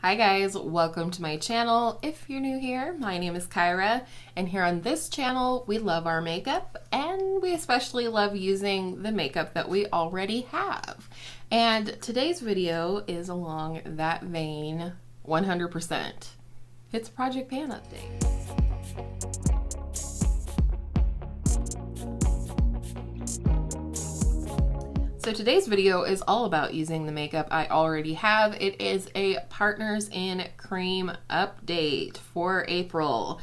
Hi guys, welcome to my channel. If you're new here, my name is Kyra, and here on this channel we love our makeup, and we especially love using the makeup that we already have. And today's video is along that vein 100%. It's a Project Pan update. So today's video is all about using the makeup I already have. It is a Partners in Cream update for April,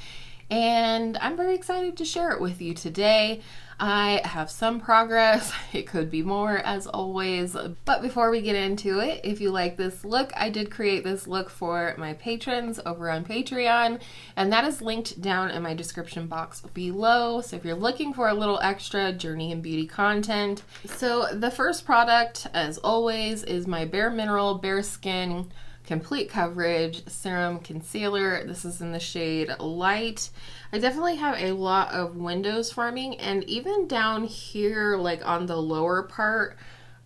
and I'm very excited to share it with you today. I have some progress. It could be more, as always. But before we get into it, if you like this look, I did create this look for my patrons over on Patreon, and that is linked down in my description box below. So if you're looking for a little extra Journey in Beauty content. So the first product, as always, is my Bare Mineral Bare Skin Complete Coverage Serum Concealer. This is in the shade Light. I definitely have a lot of windows forming, and even down here, like on the lower part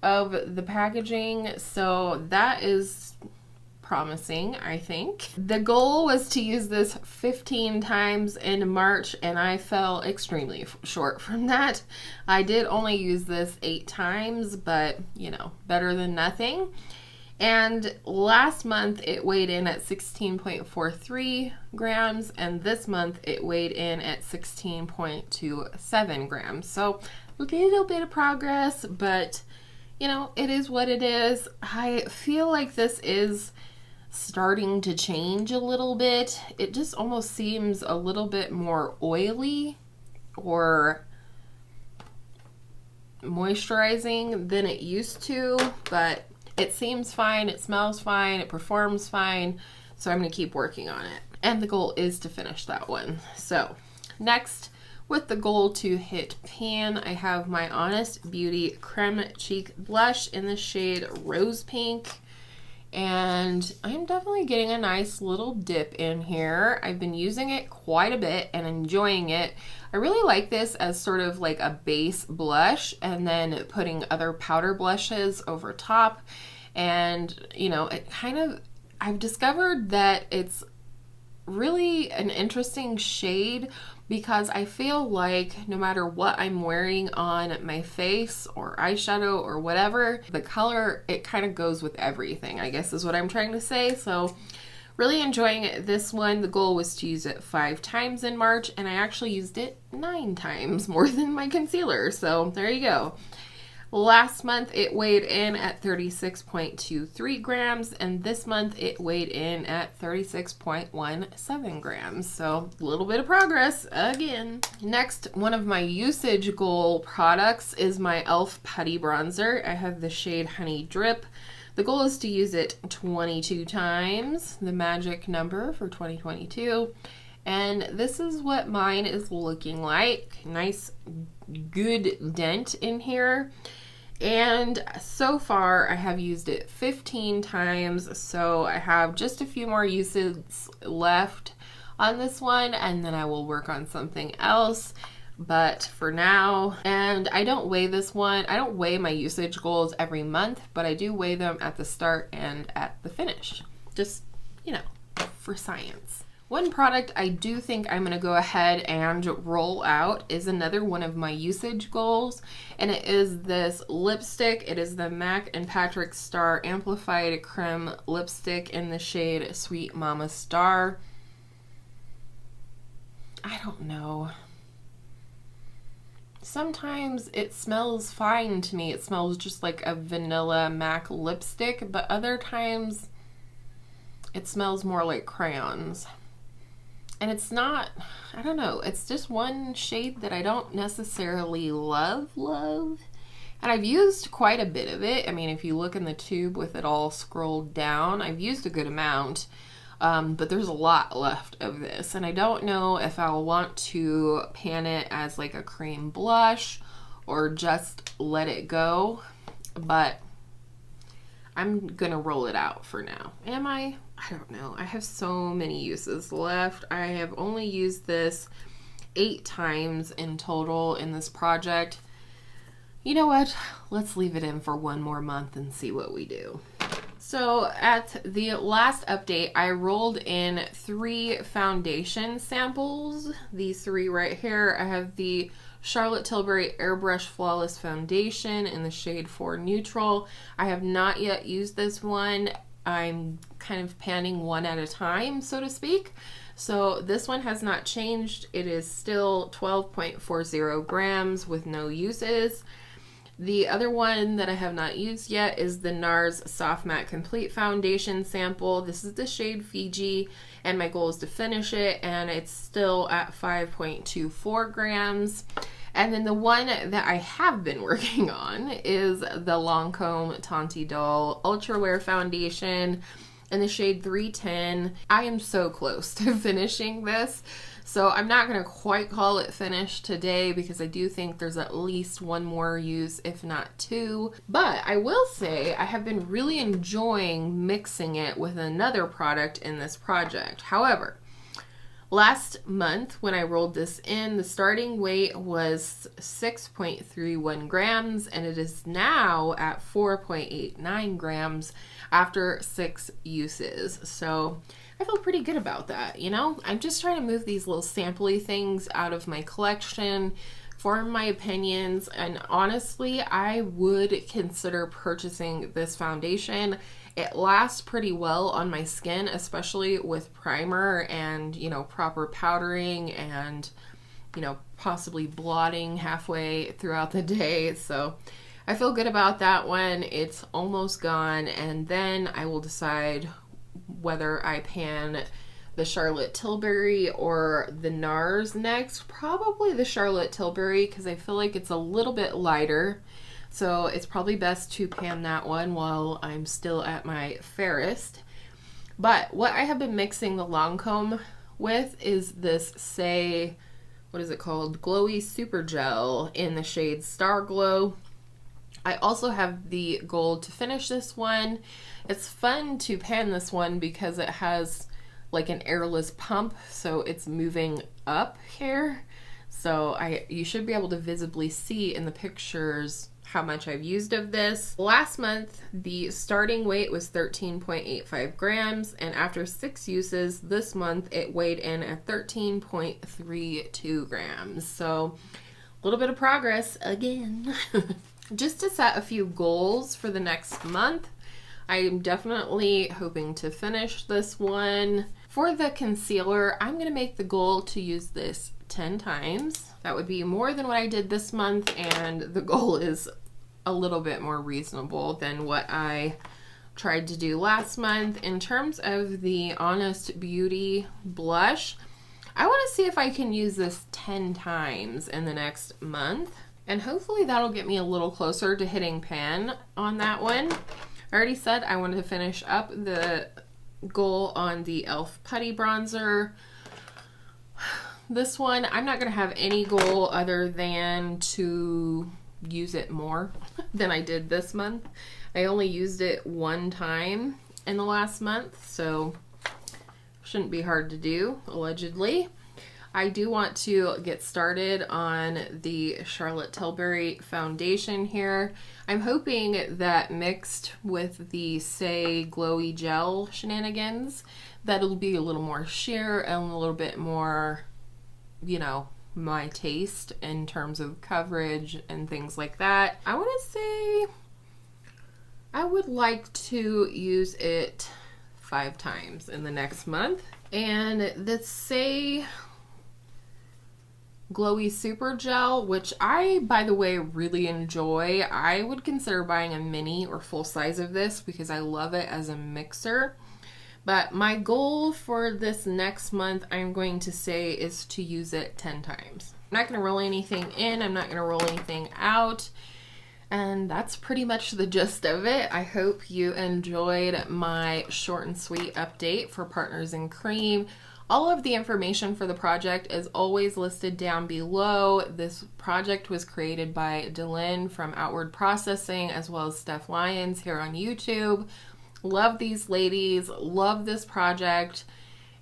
of the packaging, so that is promising, I think. The goal was to use this 15 times in March, and I fell extremely short from that. I did only use this 8 times, but you know, better than nothing. And last month it weighed in at 16.43 grams, and this month it weighed in at 16.27 grams. So a little bit of progress, but you know, it is what it is. I feel like this is starting to change a little bit. It just almost seems a little bit more oily or moisturizing than it used to, but it seems fine, it smells fine, it performs fine, so I'm going to keep working on it. And the goal is to finish that one. So next, with the goal to hit pan, I have my Honest Beauty Creme Cheek Blush in the shade Rose Pink. And I'm definitely getting a nice little dip in here. I've been using it quite a bit and enjoying it. I really like this as sort of like a base blush, and then putting other powder blushes over top. And you know, it kind of, I've discovered that it's really an interesting shade, because I feel like no matter what I'm wearing on my face or eyeshadow or whatever, the color, it kind of goes with everything, I guess is what I'm trying to say. So really enjoying this one. The goal was to use it 5 times in March, and I actually used it 9 times more than my concealer. So there you go. Last month it weighed in at 36.23 grams, and this month it weighed in at 36.17 grams. So a little bit of progress again. Next, one of my usage goal products is my e.l.f. Putty Bronzer. I have the shade Honey Drip. The goal is to use it 22 times, the magic number for 2022. And this is what mine is looking like. Nice, good dent in here. And so far I have used it 15 times, so I have just a few more uses left on this one, and then I will work on something else. But for now, and I don't weigh this one, I don't weigh my usage goals every month, but I do weigh them at the start and at the finish, just, you know, for science. One product I do think I'm going to go ahead and roll out is another one of my usage goals, and it is this lipstick. It is the MAC and Patrick Star Amplified Creme Lipstick in the shade Sweet Mama Star. I don't know. Sometimes it smells fine to me. It smells just like a vanilla MAC lipstick, but other times it smells more like crayons. And it's not, I don't know, it's just one shade that I don't necessarily love. And I've used quite a bit of it. I mean, if you look in the tube with it all scrolled down, I've used a good amount, but there's a lot left of this. And I don't know if I'll want to pan it as like a cream blush or just let it go, but I'm gonna roll it out for now. Am I? I don't know. I have so many uses left. I have only used this 8 times in total in this project. You know what? Let's leave it in for one more month and see what we do. So at the last update, I rolled in 3 foundation samples. These 3 right here. I have the Charlotte Tilbury Airbrush Flawless Foundation in the shade 4 Neutral. I have not yet used this one. I'm kind of panning one at a time, so to speak. So this one has not changed. It is still 12.40 grams with no uses. The other one that I have not used yet is the NARS Soft Matte Complete Foundation sample. This is the shade Fiji, and my goal is to finish it, and it's still at 5.24 grams. And then the one that I have been working on is the Lancome Tanti Doll Ultra Wear Foundation in the shade 310. I am so close to finishing this. So I'm not going to quite call it finished today because I do think there's at least one more use, if not 2. But I will say I have been really enjoying mixing it with another product in this project. However, last month when I rolled this in, the starting weight was 6.31 grams and it is now at 4.89 grams after 6 uses. So I feel pretty good about that, you know? I'm just trying to move these little sampley things out of my collection, form my opinions, and honestly, I would consider purchasing this foundation. It lasts pretty well on my skin, especially with primer and, you know, proper powdering and, you know, possibly blotting halfway throughout the day. So I feel good about that one. It's almost gone, and then I will decide whether I pan the Charlotte Tilbury or the NARS next. Probably the Charlotte Tilbury because I feel like it's a little bit lighter. So it's probably best to pan that one while I'm still at my fairest. But what I have been mixing the Lancome with is this what is it called? Glowy Super Gel in the shade Star Glow. I also have the goal to finish this one. It's fun to pan this one because it has like an airless pump, so it's moving up here. So you should be able to visibly see in the pictures how much I've used of this. Last month, the starting weight was 13.85 grams, and after 6 uses this month, it weighed in at 13.32 grams. So a little bit of progress again. Just to set a few goals for the next month, I'm definitely hoping to finish this one. For the concealer, I'm going to make the goal to use this 10 times. That would be more than what I did this month, and the goal is a little bit more reasonable than what I tried to do last month. In terms of the Honest Beauty blush, I want to see if I can use this 10 times in the next month. And hopefully that'll get me a little closer to hitting pan on that one. I already said I wanted to finish up the goal on the e.l.f. Putty Bronzer. This one, I'm not going to have any goal other than to use it more than I did this month. I only used it 1 time in the last month, so shouldn't be hard to do, allegedly. I do want to get started on the Charlotte Tilbury foundation here. I'm hoping that mixed with the Glowy Gel shenanigans, that it'll be a little more sheer and a little bit more, you know, my taste in terms of coverage and things like that. I want to say I would like to use it 5 times in the next month. And the Glowy Super Gel, which I, by the way, really enjoy. I would consider buying a mini or full size of this because I love it as a mixer. But my goal for this next month, I'm going to say, is to use it 10 times. I'm not going to roll anything in. I'm not going to roll anything out. And that's pretty much the gist of it. I hope you enjoyed my short and sweet update for Partners in Cream. All of the information for the project is always listed down below. This project was created by Dylan from Outward Processing, as well as Steph Lyons here on YouTube. Love these ladies, love this project.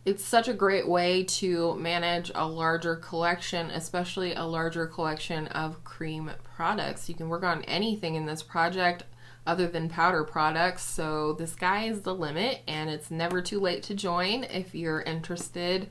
It's such a great way to manage a larger collection, especially a larger collection of cream products. You can work on anything in this project. other than powder products. So the sky is the limit, and it's never too late to join if you're interested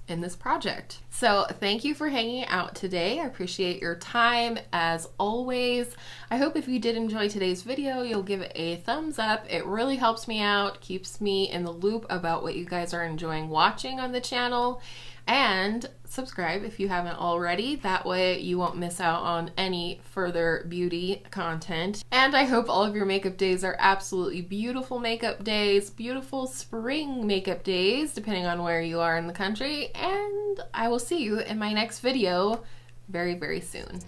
in this project. So thank you for hanging out today. I appreciate your time as always. I hope if you did enjoy today's video, you'll give it a thumbs up. It really helps me out, keeps me in the loop about what you guys are enjoying watching on the channel. And subscribe if you haven't already. That way you won't miss out on any further beauty content. And I hope all of your makeup days are absolutely beautiful makeup days, beautiful spring makeup days, depending on where you are in the country. And I will see you in my next video very, very soon.